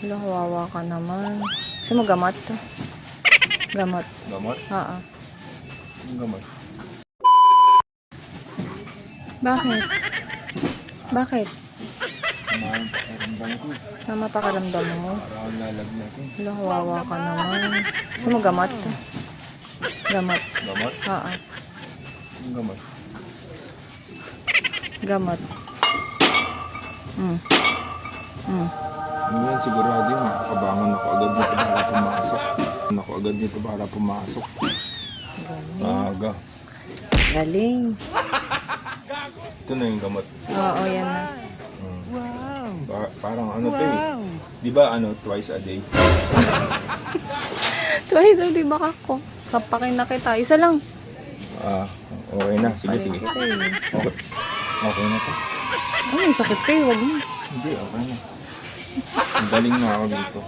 Hala, kawawa ka naman. Gusto mo gamot? Gamot. Gamot? Oo. Yung gamot. Bakit? Bakit? Samahan pa karamdam ko. Sama pakaramdam mo. Parang nalaglag eh. Hala, kawawa ka naman. Gusto mo gamot? Gamot. Gamot? Oo. Yung gamot. Gamot. Mm. Mm. Hindi yan sigurado yun. Makakabangon ako agad nito para pumasok. Ako agad nito para pumasok. Galing. Aga. Galing. Ito na yung gamot. Oo, yan na. Parang ano to eh. Di ba ano, twice a day? Twice, di ba ako? Sapakin na kita. Isa lang. Okay na. Sige, sige. Kita eh. Okay. Okay na to. Ay, sakit kayo. Wag mo. Hindi, okay na. Ang galing na ako dito.